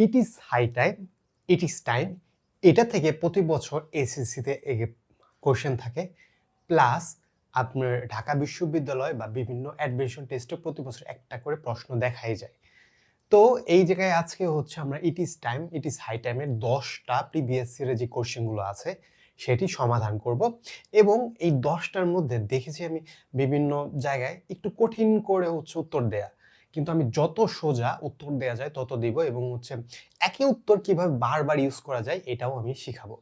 It is high time, it is time, এটা থেকে প্রতি বছর এসএসসিতে কোশ্চেন থাকে, প্লাস আপনার ঢাকা বিশ্ববিদ্যালয় বা বিভিন্ন অ্যাডমিশন টেস্টে প্রতি বছর একটা করে প্রশ্ন দেখাই যায়। তো এই জায়গায় আজকে হচ্ছে আমরা it is time, it is high টাইমের 10টা প্রিভিয়াস ইয়ারের যে কোশ্চেনগুলো আছে সেটি সমাধান করব। এবং এই 10টার মধ্যে দেখেছি আমি বিভিন্ন জায়গায় একটু কঠিন করে হচ্ছে উত্তর দেয়া, কিন্তু আমি যত সোজা উত্তর দেয়া যায় তত দিব, এবং হচ্ছে একই উত্তর কিভাবে বারবার ইউজ করা যায় এটাও আমি শিখাবো।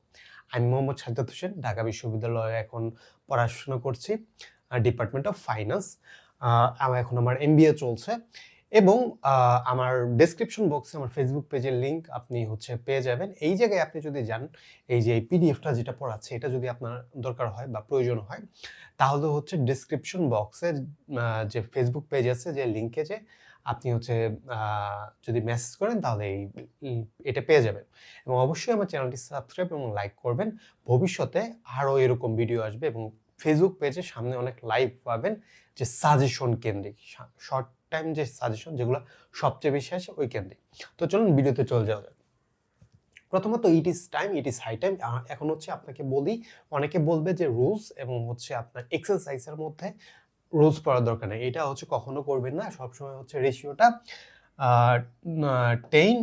আমি মোহাম্মদ সাজ্জাদ হোসেন, ঢাকা বিশ্ববিদ্যালয়ে এখন পড়াশোনা করছি, ডিপার্টমেন্ট অফ ফাইন্যান্স। আমার এমবিএ চলছে। এবং আমার ডেসক্রিপশন বক্সে আমার ফেসবুক পেজের লিংক আপনি হচ্ছে পেয়ে যাবেন। এই জায়গায় আপনি যদি যান, এই যে পিডিএফটা যেটা পড়াচ্ছে এটা যদি আপনার দরকার হয় বা প্রয়োজন হয়, তাহলে হচ্ছে ডেসক্রিপশন বক্সে যে ফেসবুক পেজ আছে, যে লিংকে যে আপনি হচ্ছে যদি মেসেজ করেন তাহলে এটা পেয়ে যাবেন। এবং অবশ্যই আমার চ্যানেলটি সাবস্ক্রাইব এবং লাইক করবেন। ভবিষ্যতে আরও এরকম ভিডিও আসবে, এবং ফেসবুক পেজে সামনে অনেক লাইভ পাবেন যে সাজেশন কেন্দ্রিক, শর্ট টাইম যে সাজেশন যেগুলো সবচেয়ে বেশি আসে ওই কেন্দ্রিক। তো চলুন ভিডিওতে চলে যাওয়া যাক। প্রথমত it is time, it is high time. এখন হচ্ছে আপনাকে বলি, অনেকে বলবে যে রুলস এবং হচ্ছে আপনার এক্সারসাইজের মধ্যে রুলস পড়ার দরকার নেই, এটা হচ্ছে কখনো করবেন না। সবসময় হচ্ছে রেশিওটা 10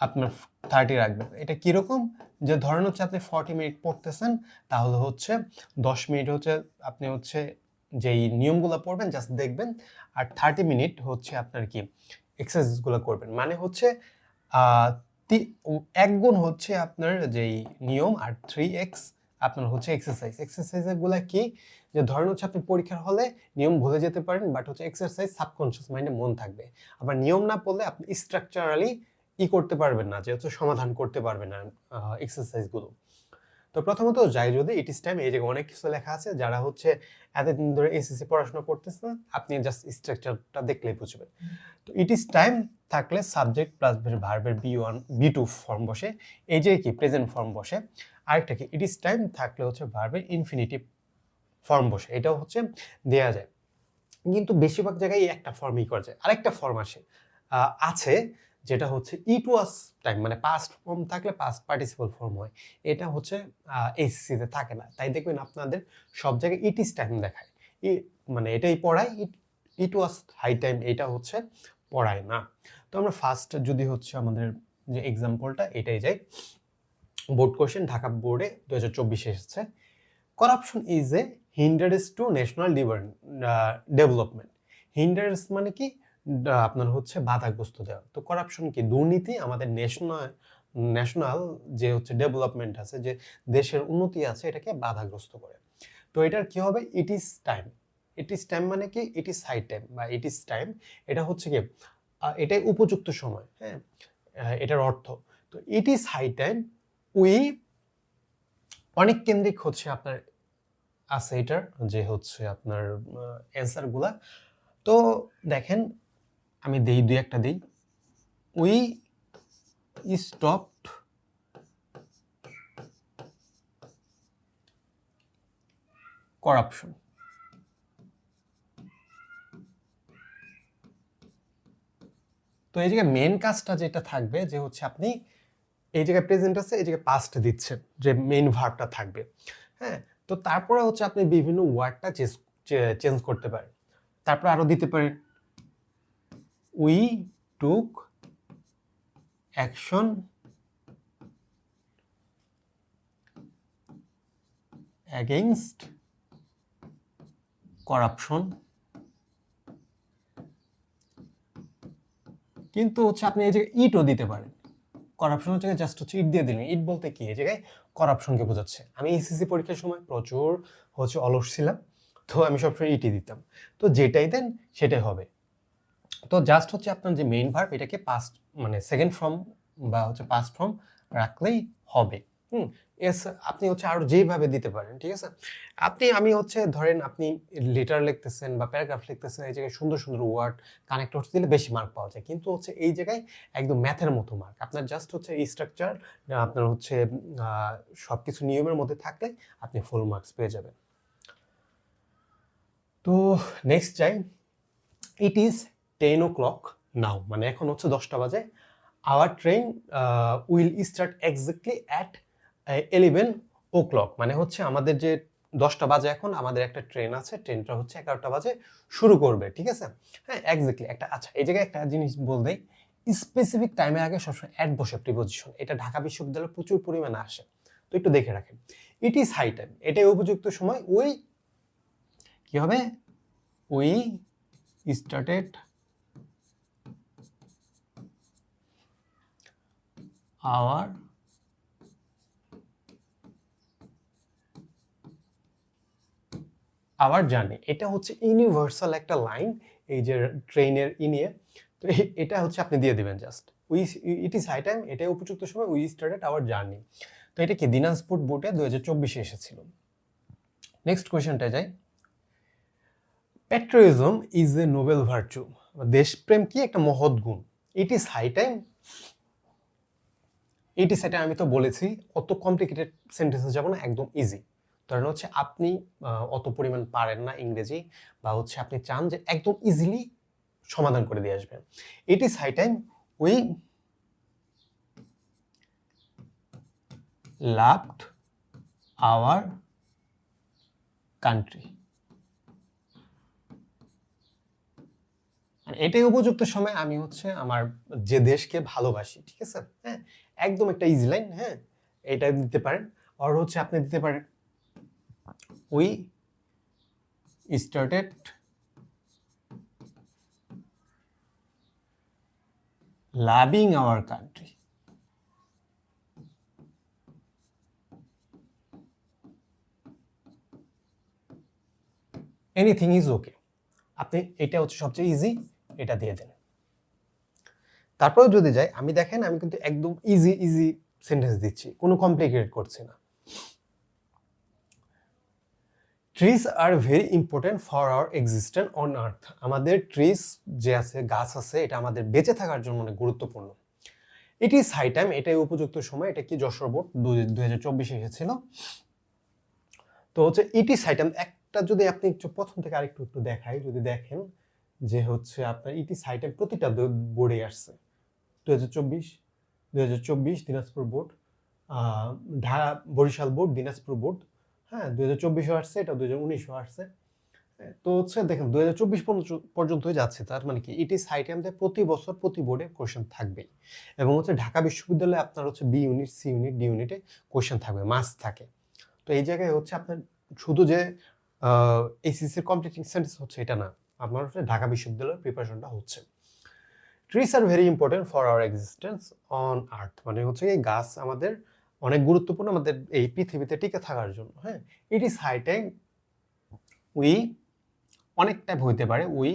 আপনার 30 রাখবেন। এটা কিরকম, যে ধরেন হচ্ছে আপনি 40 মিনিট পড়তেছেন, তাহলে হচ্ছে 10 মিনিট হচ্ছে আপনি হচ্ছে যেই নিয়মগুলো পড়বেন জাস্ট দেখবেন, আর 30 মিনিট হচ্ছে আপনার কি এক্সারসাইজগুলো করবেন। মানে হচ্ছে 1 গুণ হচ্ছে আপনার যেই নিয়ম, আর 3x আপনার হচ্ছে এক্সারসাইজগুলো কি, যে ধরেন হচ্ছে আপনি পরীক্ষার হলে নিয়ম ভুলে যেতে পারেন, বাট হচ্ছে এক্সারসাইজ সাবকনশিয়াস মাইন্ডে মন থাকবে। আবার নিয়ম না পড়লে আপনি স্ট্রাকচারালি করতে পারবেন না, যে হচ্ছে সমাধান করতে পারবেন না এক্সারসাইজগুলো। তো প্রথমত যাই, যদি ইট ইজ টাইম, এই জায়গায় অনেক কিছু লেখা আছে, যারা হচ্ছে এতদিন ধরে এসএসসি পড়াশোনা করতেছেন আপনি জাস্ট স্ট্রাকচারটা দেখলেই বুঝবেন। তো ইট ইজ টাইম থাকলে সাবজেক্ট প্লাস ভার্বের বি1 বি2 ফর্ম বসে, এই যে কি প্রেজেন্ট ফর্ম বসে। আরেকটা কি, ইট ইজ টাইম থাকলে হচ্ছে ভার্বের ইনফিনিটিভ ফর্ম বসে, এটাও হচ্ছে দেয়া যায়। কিন্তু বেশিরভাগ জায়গায় এই একটা ফর্মই করা যায়। আরেকটা ফর্ম আছে যেটা হচ্ছে ইট ওয়াজ টাইম, মানে পাস্ট ফর্ম থাকলে পাস্ট পার্টিসিপল ফর্ম হয়। এটা হচ্ছে এসএসসিতে থাকে না, তাই দেখবেন আপনাদের সব জায়গায় ইট ইজ টাইম দেখায়, মানে এটাই পড়ায়। ইট ওয়াজ হাই টাইম এটা হচ্ছে পড়ায় না। তো আমরা ফার্স্ট যদি হচ্ছে আমাদের যে এক্সাম্পলটা এটাই যাই। বোর্ড কোশ্চেন, ঢাকা বোর্ডে 2024 এসেছে। Corruption is a hindrance to national development. Hindrance মানে কি, আপনার হচ্ছে বাধাগ্রস্ত দেওয়া। তো করাপশন কি, দুর্নীতি আমাদের ন্যাশনাল যে হচ্ছে ডেভেলপমেন্ট আছে, যে দেশের উন্নতি আছে, এটাকে বাধাগ্রস্ত করে। তো এটার কি হবে, ইট is time. It is time মানে কি, ইট ইজ হাই টাইম বা ইট ইজ টাইম, এটা হচ্ছে কি এটাই উপযুক্ত সময়। হ্যাঁ, এটার অর্থ। তো it is high time, we অনেক কেন্দ্রিক হচ্ছে আপনার আছে এটার, যে হচ্ছে আপনার অ্যান্সার গুলা। তো দেখেন আমি দেই, দুই একটা দিই। We stopped corruption. তো এই জায়গায় মেন কাজটা যেটা থাকবে, যে হচ্ছে আপনি এই জায়গায় প্রেজেন্ট আছে, এই জায়গায় পাস্ট দিচ্ছেন, যে মেইন ভার্বটা থাকবে। হ্যাঁ, তো তারপরে হচ্ছে আপনি বিভিন্ন ওয়ার্ডটা চেঞ্জ করতে পারেন। তারপর আরো দিতে পারেন, we took action against corruption. কিন্তু হচ্ছে আপনি এই জায়গায় ইটও দিতে পারেন। করাপশন হচ্ছে জাস্ট হচ্ছে ইট দিয়ে দিলেন। ইট বলতে কি, এই জায়গায় করাপশনকে বোঝাচ্ছে। আমি এসএসসি পরীক্ষার সময় প্রচুর হচ্ছে অলস ছিলাম, তো আমি সবসময় ইটই দিতাম। তো যেটাই দেন সেটাই হবে। তো জাস্ট হচ্ছে আপনার যে মেইন ভার্ব, এটাকে পাস্ট মানে সেকেন্ড ফর্ম বা হচ্ছে পাস্ট ফর্ম রাখলেই হবে। এস আপনি হচ্ছে আরো যেভাবে দিতে পারেন, ঠিক আছে। আমি হচ্ছে ধরেন আপনি লেটার লিখতেছেন বা প্যারাগ্রাফ লিখতেছেন, এই জায়গায় সুন্দর সুন্দর ওয়ার্ড কানেক্টরস দিলে বেশি মার্ক পাওয়া যায়। কিন্তু হচ্ছে এই জায়গায় একদম ম্যাথের মতো মার্ক, আপনার জাস্ট হচ্ছে স্ট্রাকচার, আপনার হচ্ছে সবকিছু নিয়মের মধ্যে থাকলে আপনি ফুল মার্কস পেয়ে যাবেন। তো নেক্সট যাই। ইট ইজ 10 o'clock নাও, মানে এখন হচ্ছে 10টা বাজে। Hour train will start exactly at 11 o'clock, মানে হচ্ছে আমাদের যে 10টা বাজে এখন আমাদের একটা ট্রেন আছে, ট্রেনটা হচ্ছে 11টা বাজে শুরু করবে, ঠিক আছে? হ্যাঁ, এক্স্যাক্টলি একটা। আচ্ছা, এই জায়গায় একটা জিনিস বল দেই, স্পেসিফিক টাইমের আগে সবসময় অ্যাট বসে প্রিপোজিশন, এটা ঢাকা বিশ্ববিদ্যালয়ে প্রচুর পরিমাণে আসে, তো একটু দেখে রাখেন। ইট ইজ হাই টাইম, এটাই উপযুক্ত সময়। ওই কি হবে, উই স্টার্টেড আওয়ার জার্নি। এটা হচ্ছে ইউনিভার্সাল একটা লাইন, এই যে ট্রেনের ইনিয়ে, তো এটা হচ্ছে আপনি দিয়ে দিবেন just we, it is high time, এটাই উপযুক্ত সময়, উই স্টার্টেড আওয়ার জার্নি। তো এটা কি দিনাজপুর বোর্ডে 2024-এ এসেছিল। নেক্সট কোয়েশ্চেনটা যাই। Patriotism is a noble virtue, দেশপ্রেম কি একটা মহৎ গুণ। It is high time, it is high time আমি তো বলেছি, অত কমপ্লিকেটেড সেন্টেন্সে যাব না, একদম ইজি। ধরেন হচ্ছে আপনি অত পরিমাণ পারেন না ইংরেজি, বা হচ্ছে আপনি চান যে একদম ইজিলি সমাধান করে দিয়ে আসবেন। It is high time we loved our country, এটাই উপযুক্ত সময় আমি হচ্ছে আমার যে দেশকে ভালোবাসি, ঠিক আছে? হ্যাঁ, একদম একটা ইজি লাইন। হ্যাঁ, এটা দিতে পারেন। আর হচ্ছে আপনি দিতে পারেন we started loving our country. Anything is okay, আপনি এটা হচ্ছে সবচেয়ে ইজি, এটা দিয়ে দেন। তারপরে যদি যাই, আমি দেখেন আমি কিন্তু একদম ইজি ইজি সেন্টেন্স দিচ্ছি, কোনো কমপ্লিকেটেড করছি না। Trees are very important for our existence on earth, আমাদের ট্রিজ যে আছে, গাছ আছে, এটা আমাদের বেঁচে থাকার জন্য অনেক গুরুত্বপূর্ণ। ইট ইজ হাই টাইম, এটাই উপযুক্ত সময়। এটা কি যশোর বোর্ড 2024-এ এসেছিল। তো হচ্ছে ইট ইজ হাই টাইম, একটা যদি আপনি একটু প্রথম থেকে আরেকটু একটু দেখাই, যদি দেখেন যে হচ্ছে আপনার ইট ইজ হাই টাইম প্রতিটা বোর্ডে আসছে, 2024 Dinajpur board, Dhaka Barishal board, Dinajpur board, হ্যাঁ 2024-ও আসছে, এটা 2019-ও আসছে। তো হচ্ছে দেখেন 2024 পর্যন্তই যাচ্ছে, তার মানে কি ইট ইজ হাই টাইম প্রতি বছর প্রতি বোর্ডে কোশ্চেন থাকবেই। এবং হচ্ছে ঢাকা বিশ্ববিদ্যালয়ে আপনার হচ্ছে B unit, C unit, D ইউনিটে কোশ্চেন থাকবে, মাস্ট থাকে। তো এই জায়গায় হচ্ছে আপনার শুধু যে এইচএসসির কমপ্লিটিং সেন্টেন্স হচ্ছে এটা না, আপনার হচ্ছে ঢাকা বিশ্ববিদ্যালয়ের প্রিপারেশনটা হচ্ছে। Trees are very important for our existence on earth, মানে হচ্ছে এই গাছ আমাদের অনেক গুরুত্বপূর্ণ আমাদের এই পৃথিবীতে টিকে থাকার জন্য। হ্যাঁ, it is high time we, অনেক টাইপ হইতে পারে, we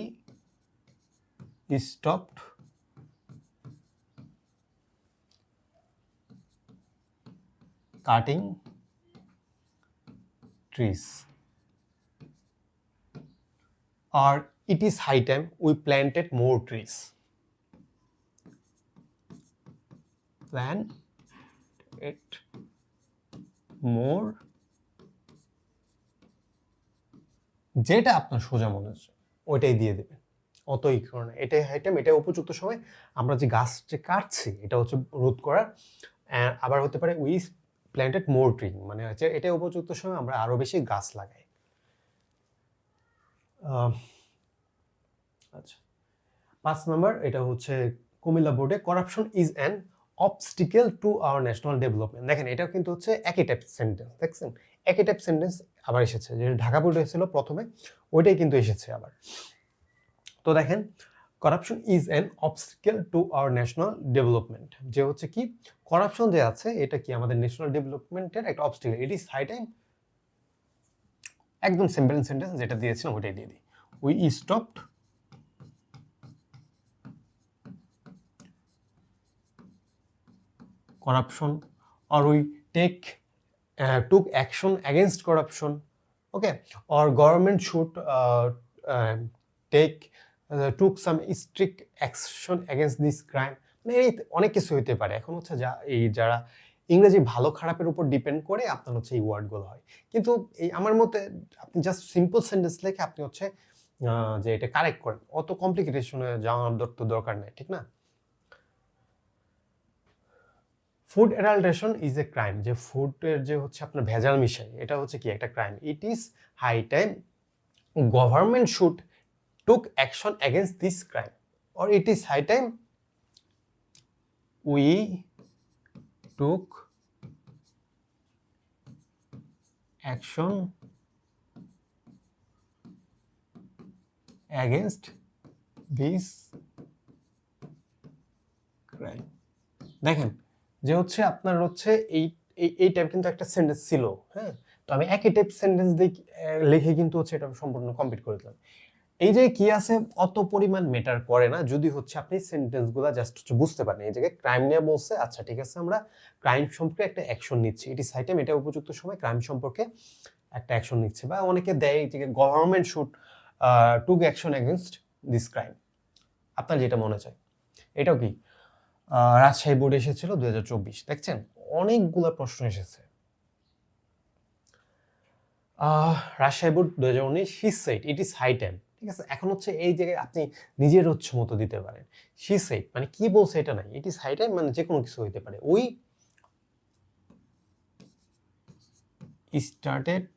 stopped cutting trees, or it is high time we planted more trees. Planted more, যেটা আপনার সোজা মনে হচ্ছে ওইটাই দিয়ে দেবেন, অতই কারণে এটাই হাই টাইম, এটাই উপযুক্ত সময়। আমরা যে গাছ যে কাটছি এটা হচ্ছে রোধ করার। আবার হতে পারে উই প্ল্যান্টেড মোর ট্রি, মানে হচ্ছে এটাই উপযুক্ত সময় আমরা আরো বেশি গাছ লাগাই। আচ্ছা, 5 নম্বর, এটা হচ্ছে কুমিল্লা বোর্ডে, corruption is an obstacle to our national development. দেখেন এটা কিন্তু হচ্ছে একই টাইপ সেন্টেন্স, দেখছেন একই টাইপ সেন্টেন্স আবার এসেছে, যে ঢাকা বোর্ডে ছিল প্রথমে ওইটাই কিন্তু এসেছে আবার। তো দেখেন corruption is an obstacle to our national development, যে হচ্ছে কি করাপশন যে আছে এটা কি আমাদের ন্যাশনাল ডেভেলপমেন্টের একটা obstacle. It is high time, একদম সিম্পল সেন্টেন্স যেটা দিয়েছিলাম ওইটাই দিয়ে দিই, we stopped corruption, or we took action against corruption, okay, or government should took some strict action against this crime, মানে এই অনেক কিছু হইতে পারে। এখন হচ্ছে এই যারা ইংরেজি ভালো খারাপের উপর ডিপেন্ড করে আপনার হচ্ছে এই ওয়ার্ডগুলো হয়, কিন্তু এই আমার মতে আপনি জাস্ট সিম্পল সেন্টেন্স লিখে আপনি হচ্ছে যে এটা কারেক্ট করেন, অত কমপ্লিকেটেশনে যাওয়ার তো দরকার নেই, ঠিক না? Food adulteration is a crime, যে ফুডের যে হচ্ছে আপনার ভেজাল মিশাই, এটা হচ্ছে কি একটা crime. It is high time government should took action against this crime, or it is high time we took action against this crime. দেখেন যে হচ্ছে আপনার হচ্ছে এই টাইপ কিন্তু একটা সেন্টেন্স ছিল, হ্যাঁ, তো আমি একই টাইপ সেন্টেন্স লিখে কিন্তু হচ্ছে এটা সম্পূর্ণ কমপ্লিট করে দিলাম। এই যে কি আছে অত পরিমাণ ম্যাটার করে না যদি হচ্ছে আপনি সেন্টেন্সগুলো জাস্ট হচ্ছে বুঝতে পারেন। এই জায়গায় ক্রাইম নিয়ে বলছে, আচ্ছা ঠিক আছে আমরা ক্রাইম সম্পর্কে একটা অ্যাকশন নিচ্ছি, ইট ইজ হাই টাইম, এটা উপযুক্ত সময় ক্রাইম সম্পর্কে একটা অ্যাকশন নিচ্ছে। বা অনেকে দেয় যে government should took action against this crime, আপনার যেটা মনে চায়। এটাও কি রাজশাহী বোর্ডে এসেছিল 2024, দেখছেন অনেকগুলো প্রশ্ন এসেছে। Rajshahi board 2019 she said it is high time, ঠিক আছে। এখন হচ্ছে এই জায়গায় আপনি নিজের হচ্ছে মতো দিতে পারেন। শি সেড মানে কি বলছে এটা নাই, ইট ইজ হাই টাইম মানে যে কোনো কিছু হইতে পারে। উই স্টার্টেড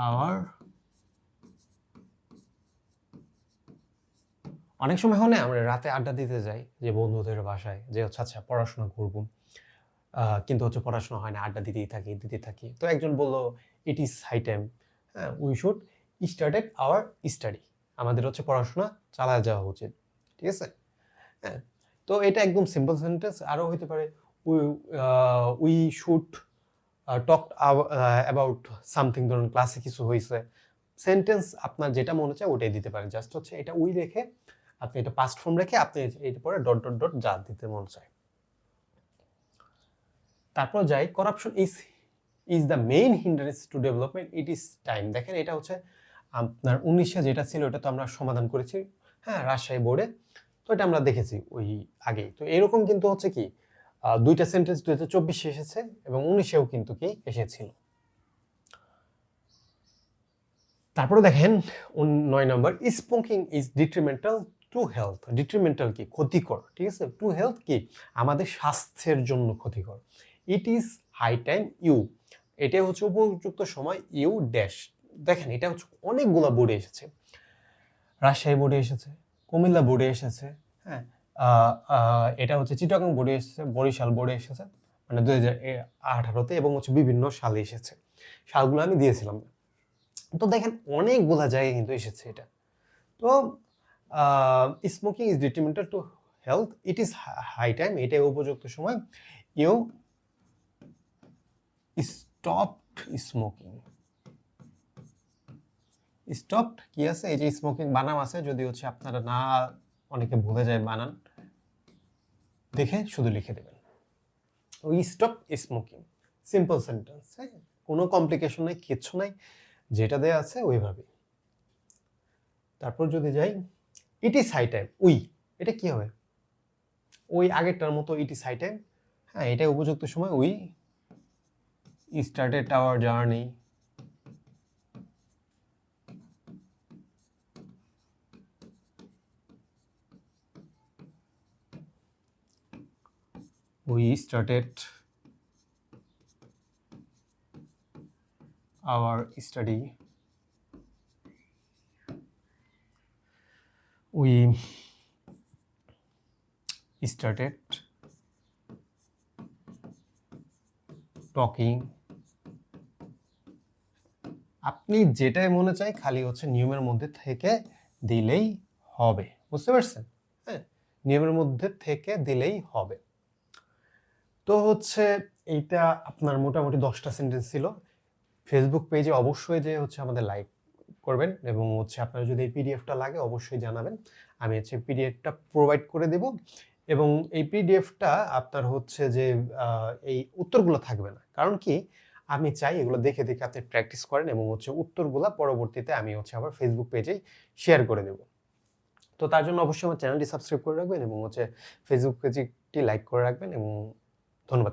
আওয়ার, অনেক সময় হয় না আমরা রাতে আড্ডা দিতে যাই যে বন্ধুদের বাসায়, যে হচ্ছে আচ্ছা পড়াশোনা করবো, কিন্তু হচ্ছে পড়াশোনা হয় না, আড্ডা দিতেই থাকি। তো একজন বলল ইট ইজ হাই টাইম, হ্যাঁ, we should started our study, আমাদের হচ্ছে পড়াশোনা চালায় যাওয়া উচিত, ঠিক আছে। হ্যাঁ, তো এটা একদম সিম্পল সেন্টেন্স। আরও হইতে পারে we should talk about something, ধরুন ক্লাসে কিছু হয়েছে, সেন্টেন্স আপনার যেটা মনে চায় ওটাই দিতে পারেন। জাস্ট হচ্ছে এটা উই রেখে আপনি এটা পাস্ট ফর্ম রেখে আপনি এর পরে ডট ডট ডট যা দিতে মন চায়। তারপর যাই, corruption is the main hindrance to development, it is time. দেখেন এটা হচ্ছে আপনার 19-এ যেটা ছিল ওটা তো আমরা সমাধান করেছি, হ্যাঁ, রাজশাহী বোর্ডে, তো এটা আমরা দেখেছি ওই আগেই। তো এরকম কিন্তু হচ্ছে কি দুইটা সেন্টেন্স 2024 এসেছে এবং 19-এও কিন্তু কি এসেছিল। তারপরে দেখেন 9 number, smoking is detrimental to health. Detrimental কি ক্ষতিকর, ঠিক আছে, টু হেলথ কি আমাদের স্বাস্থ্যের জন্য ক্ষতিকর। It is high time you, এটা হচ্ছে উপযুক্ত সময় ইউ ড্যাশ। দেখেন এটা হচ্ছে অনেকগুলো বোর্ডে এসেছে, রাজশাহী বোর্ডে এসেছে, কুমিল্লা বোর্ডে এসেছে, হ্যাঁ, এটা হচ্ছে চিটাগাং বোর্ডে এসেছে, বরিশাল বোর্ডে এসেছে, মানে 2018-তে, এবং হচ্ছে বিভিন্ন সালে এসেছে, সালগুলো আমি দিয়েছিলাম। তো দেখেন অনেকগুলা জায়গায় কিন্তু এসেছে এটা। তো smoking is detrimental to health, it is high time, এটাই উপযুক্ত সময় ইউ স্টপড স্মোকিং। স্টপড কি আছে, এই যে স্মোকিং বানাম আছে, যদি হচ্ছে আপনারা না অনেকে ভুলে যায় বানান, দেখে শুধু লিখে দেবেন we stop smoking, simple sentence, হ্যাঁ, কোনো কমপ্লিকেশন নাই, কিচ্ছু নাই, যেটা দেয়া আছে ওইভাবে। তারপর যদি যাই, it is high time we, এটা কি হবে, ওই আগেরটার মতো ইট ইজ হাই টাইম, হ্যাঁ, এটাই উপযুক্ত সময় we started our journey, we started our study, we started talking, আপনি যেটাই মনে চাই খালি হচ্ছে নিয়মের মধ্যে থেকে দিলেই হবে, বুঝতে পারছেন, হ্যাঁ, নিয়মের মধ্যে থেকে দিলেই হবে। তো হচ্ছে এইটা আপনার মোটামুটি 10টা সেন্টেন্স ছিল। ফেসবুক পেজে অবশ্যই যে হচ্ছে আমাদের লাইক করবেন, এবং হচ্ছে আপনার যদি এই পিডিএফটা লাগে অবশ্যই জানাবেন, আমি হচ্ছে পিডিএফটা প্রোভাইড করে দেব। এবং এই পিডিএফটা আপনার হচ্ছে যে এই উত্তরগুলো থাকবে না, কারণ কি আমি চাই এগুলো দেখে দেখে আপনি প্র্যাকটিস করেন, এবং হচ্ছে উত্তরগুলো পরবর্তীতে আমি হচ্ছে আবার ফেসবুক পেজেই শেয়ার করে দেব। তো তার জন্য অবশ্যই আমার চ্যানেলটি সাবস্ক্রাইব করে রাখবেন, এবং হচ্ছে ফেসবুক পেজটি লাইক করে রাখবেন, এবং ধন্যবাদ।